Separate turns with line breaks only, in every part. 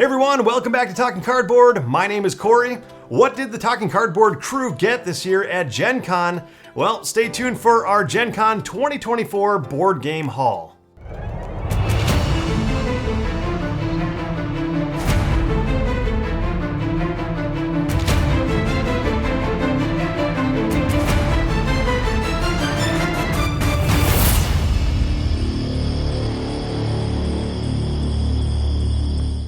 Hey everyone, welcome back to Talking Cardboard. My name is Corey. What did the Talking Cardboard crew get this year at Gen Con? Well, stay tuned for our Gen Con 2024 board game haul.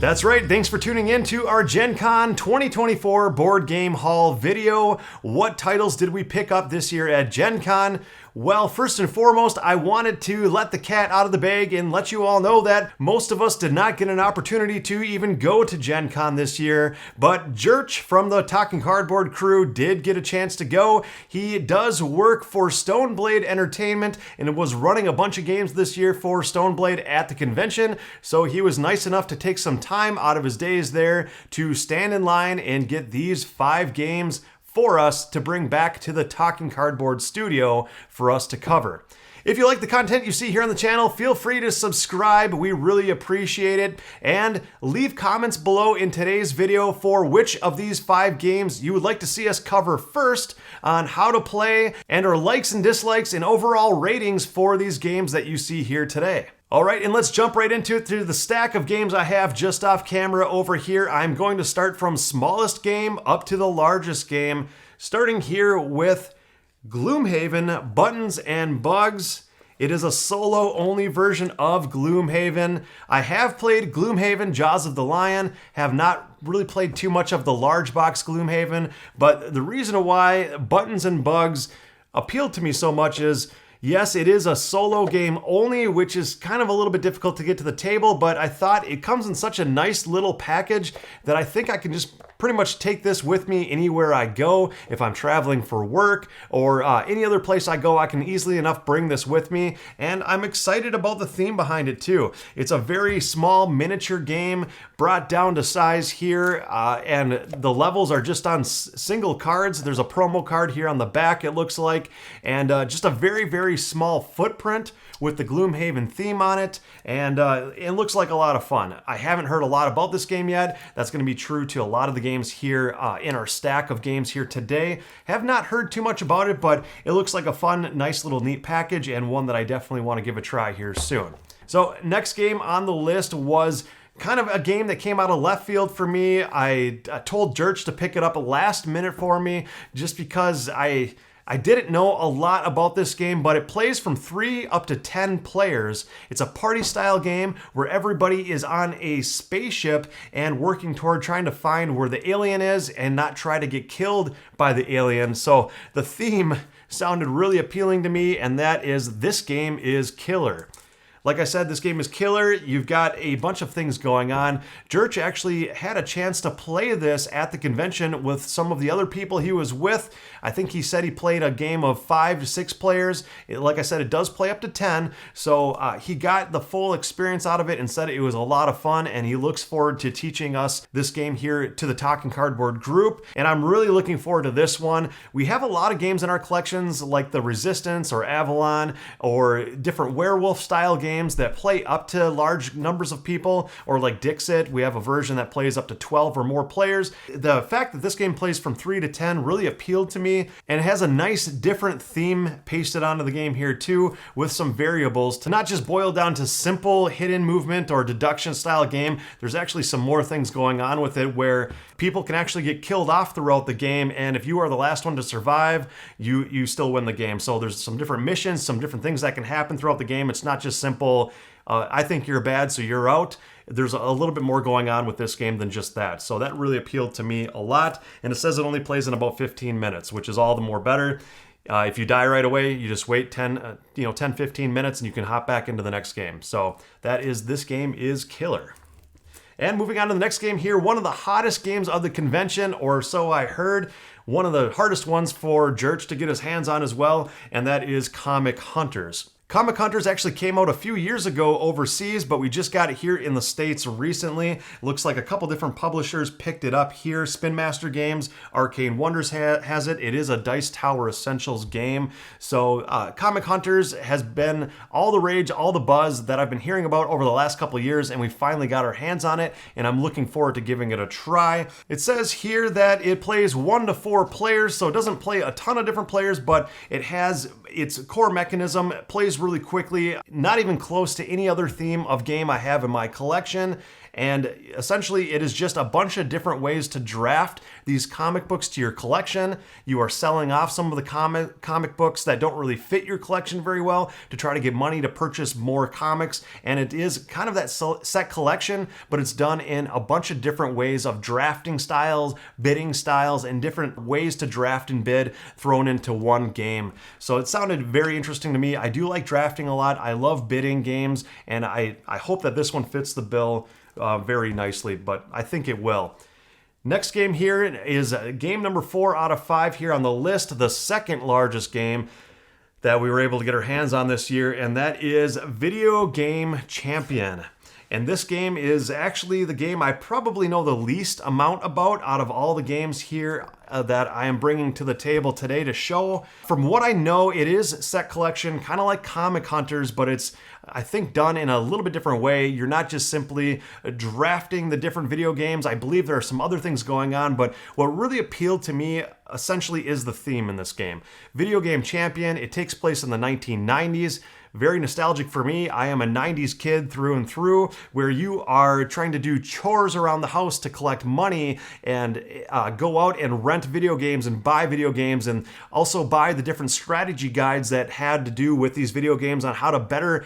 That's right, thanks for tuning in to our Gen Con 2024 board game haul video. What titles did we pick up this year at Gen Con? Well, first and foremost, I wanted to let the cat out of the bag and let you all know that most of us did not get an opportunity to even go to Gen Con this year, but Jerch from the Talking Cardboard crew did get a chance to go. He does work for Stoneblade Entertainment and was running a bunch of games this year for Stoneblade at the convention, so he was nice enough to take some time out of his days there to stand in line and get these 5 games for us to bring back to the Talking Cardboard studio for us to cover. If you like the content you see here on the channel, feel free to subscribe. We really appreciate it. And leave comments below in today's video for which of these 5 games you would like to see us cover first on how to play and our likes and dislikes and overall ratings for these games that you see here today. All right, and let's jump right into it through the stack of games I have just off camera over here. I'm going to start from smallest game up to the largest game, starting here with Gloomhaven, Buttons and Bugs. It is a solo-only version of Gloomhaven. I have played Gloomhaven, Jaws of the Lion, have not really played too much of the large box Gloomhaven, but the reason why Buttons and Bugs appealed to me so much is, yes, it is a solo game only, which is kind of a little bit difficult to get to the table, but I thought it comes in such a nice little package that I think I can just pretty much take this with me anywhere I go. If I'm traveling for work or any other place I go, I can easily enough bring this with me, and I'm excited about the theme behind it too. It's a very small miniature game brought down to size here, and the levels are just on single cards. There's a promo card here on the back, it looks like, and just a very small footprint with the Gloomhaven theme on it, and it looks like a lot of fun. I haven't heard a lot about this game yet. That's going to be true to a lot of the games here in our stack of games here today. Have not heard too much about it, but it looks like a fun, nice little neat package and one that I definitely want to give a try here soon. So next game on the list was kind of a game that came out of left field for me. I told Jerch to pick it up last minute for me just because I didn't know a lot about this game, but it plays from 3 up to 10 players. It's a party style game where everybody is on a spaceship and working toward trying to find where the alien is and not try to get killed by the alien. So the theme sounded really appealing to me, and that is this game is killer. Like I said, this game is killer. You've got a bunch of things going on. Jerch actually had a chance to play this at the convention with some of the other people he was with. I think he said he played a game of 5 to 6 players. Like I said, it does play up to 10. So he got the full experience out of it and said it was a lot of fun, and he looks forward to teaching us this game here to the Talking Cardboard group. And I'm really looking forward to this one. We have a lot of games in our collections like the Resistance or Avalon or different werewolf style games that play up to large numbers of people, or like Dixit, we have a version that plays up to 12 or more players. The fact that this game plays from 3 to 10 really appealed to me, and it has a nice different theme pasted onto the game here too, with some variables to not just boil down to simple hidden movement or deduction style game. There's actually some more things going on with it where people can actually get killed off throughout the game, and if you are the last one to survive, you still win the game. So there's some different missions, some different things that can happen throughout the game. It's not just simple, I think you're bad, so you're out. There's a little bit more going on with this game than just that. So that really appealed to me a lot. And it says it only plays in about 15 minutes, which is all the more better. If you die right away, you just wait 10, 15 minutes and you can hop back into the next game. So this game is killer. And moving on to the next game here, one of the hottest games of the convention, or so I heard. One of the hardest ones for Jerch to get his hands on as well, and that is Comic Hunters. Comic Hunters actually came out a few years ago overseas, but we just got it here in the States recently. Looks like a couple different publishers picked it up here. Spin Master Games, Arcane Wonders has it. It is a Dice Tower Essentials game. So Comic Hunters has been all the rage, all the buzz that I've been hearing about over the last couple of years, and we finally got our hands on it, and I'm looking forward to giving it a try. It says here that it plays 1 to 4 players, so it doesn't play a ton of different players, but it has its core mechanism, plays really quickly, not even close to any other theme of game I have in my collection. And essentially, it is just a bunch of different ways to draft these comic books to your collection. You are selling off some of the comic books that don't really fit your collection very well to try to get money to purchase more comics. And it is kind of that set collection, but it's done in a bunch of different ways of drafting styles, bidding styles, and different ways to draft and bid thrown into one game. So it sounded very interesting to me. I do like drafting a lot. I love bidding games, and I hope that this one fits the bill very nicely, but I think it will. Next game here is game number 4 out of 5 here on the list, the second largest game that we were able to get our hands on this year, and that is Video Game Champion. And this game is actually the game I probably know the least amount about out of all the games here that I am bringing to the table today to show. From what I know, it is set collection, kind of like Comic Hunters, but it's, I think, done in a little bit different way. You're not just simply drafting the different video games. I believe there are some other things going on, but what really appealed to me essentially is the theme in this game. Video Game Champion, it takes place in the 1990s. Very nostalgic for me. I am a 90s kid through and through, where you are trying to do chores around the house to collect money and go out and rent video games and buy video games, and also buy the different strategy guides that had to do with these video games on how to better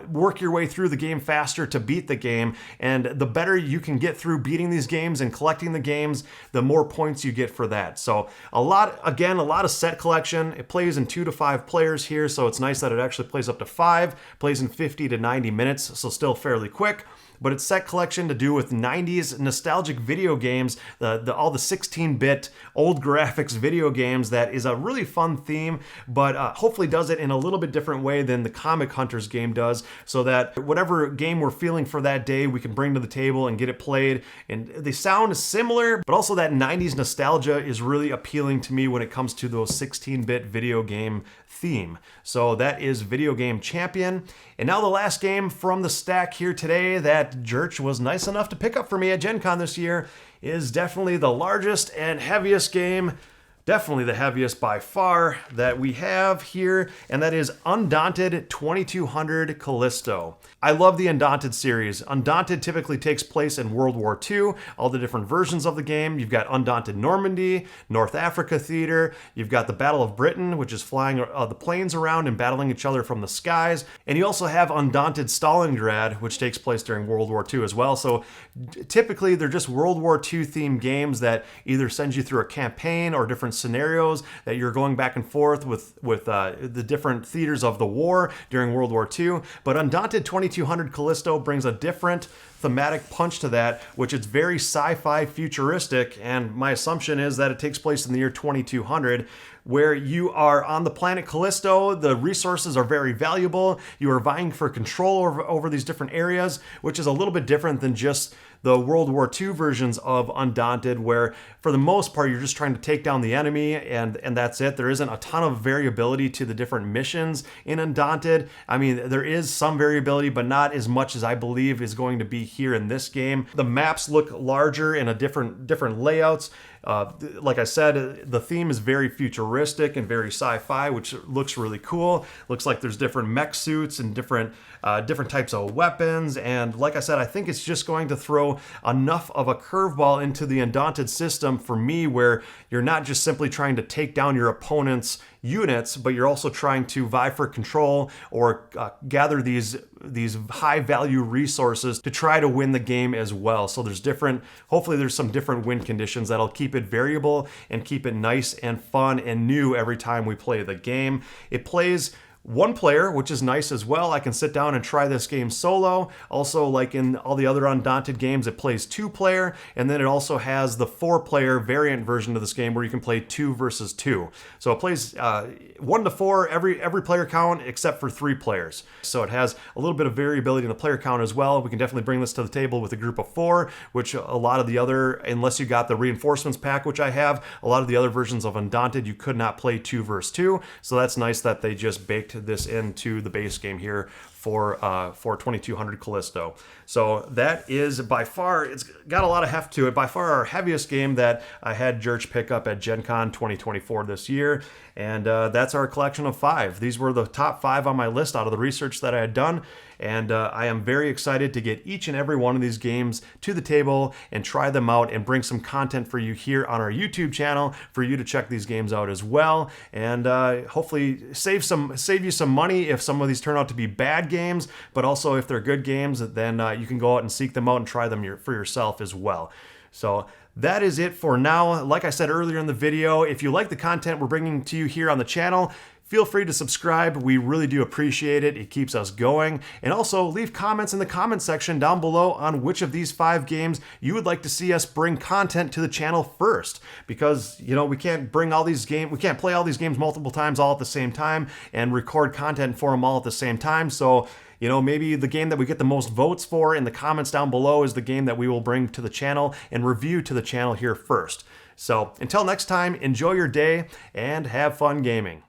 work your way through the game faster to beat the game. And the better you can get through beating these games and collecting the games, the more points you get for that. So a lot of set collection. It plays in 2 to 5 players here, so it's nice that it actually plays up to 5, plays in 50 to 90 minutes, so still fairly quick. But it's set collection to do with 90s nostalgic video games, all the 16-bit old graphics video games. That is a really fun theme, but hopefully does it in a little bit different way than the Comic Hunters game does, so that whatever game we're feeling for that day, we can bring to the table and get it played. And they sound similar, but also that 90s nostalgia is really appealing to me when it comes to those 16-bit video game theme. So that is Video Game Champion. And now the last game from the stack here today that Jirch was nice enough to pick up for me at Gen Con this year is definitely the largest and heaviest game, definitely the heaviest by far, that we have here, and that is Undaunted 2200 Callisto. I love the Undaunted series. Undaunted typically takes place in World War II, all the different versions of the game. You've got Undaunted Normandy, North Africa Theater, you've got the Battle of Britain, which is flying the planes around and battling each other from the skies, and you also have Undaunted Stalingrad, which takes place during World War II as well. So typically they're just World War II themed games that either send you through a campaign or different scenarios that you're going back and forth with the different theaters of the war during World War II. But Undaunted 2200 Callisto brings a different thematic punch to that, which is very sci-fi futuristic, and my assumption is that it takes place in the year 2200, where you are on the planet Callisto. The resources are very valuable. You are vying for control over these different areas, which is a little bit different than just the World War II versions of Undaunted, where for the most part you're just trying to take down the enemy and that's it. There isn't a ton of variability to the different missions in Undaunted. I mean, there is some variability, but not as much as I believe is going to be here in this game. The maps look larger in a different layouts. Like I said, the theme is very futuristic and very sci-fi, which looks really cool. Looks like there's different mech suits and different types of weapons. And like I said, I think it's just going to throw enough of a curveball into the Undaunted system for me, where you're not just simply trying to take down your opponent's units, but you're also trying to vie for control or gather these high value resources to try to win the game as well. So hopefully there's some different win conditions that'll keep it variable and keep it nice and fun and new every time we play the game. It plays one player, which is nice as well. I can sit down and try this game solo. Also, like in all the other Undaunted games, it plays 2-player, and then it also has the 4-player variant version of this game where you can play 2 versus 2. So it plays 1 to 4 every player count except for 3 players. So it has a little bit of variability in the player count as well. We can definitely bring this to the table with a group of 4, which a lot of the other, unless you got the reinforcements pack, which I have, a lot of the other versions of Undaunted, you could not play 2 versus 2. So that's nice that they just baked this into the base game here for 2200 Callisto. So that is by far, it's got a lot of heft to it, by far our heaviest game that I had Jerch pick up at Gen Con 2024 this year. And that's our collection of 5. These were the top 5 on my list out of the research that I had done. And I am very excited to get each and every one of these games to the table and try them out and bring some content for you here on our YouTube channel for you to check these games out as well. And hopefully save you some money if some of these turn out to be bad games, but also if they're good games, then you can go out and seek them out and try them for yourself as well. So that is it for now. Like I said earlier in the video, if you like the content we're bringing to you here on the channel, feel free to subscribe. We really do appreciate it. It keeps us going. And also leave comments in the comment section down below on which of these 5 games you would like to see us bring content to the channel first. Because, you know, we can't play all these games multiple times all at the same time and record content for them all at the same time. So, you know, maybe the game that we get the most votes for in the comments down below is the game that we will bring to the channel and review to the channel here first. So until next time, enjoy your day and have fun gaming.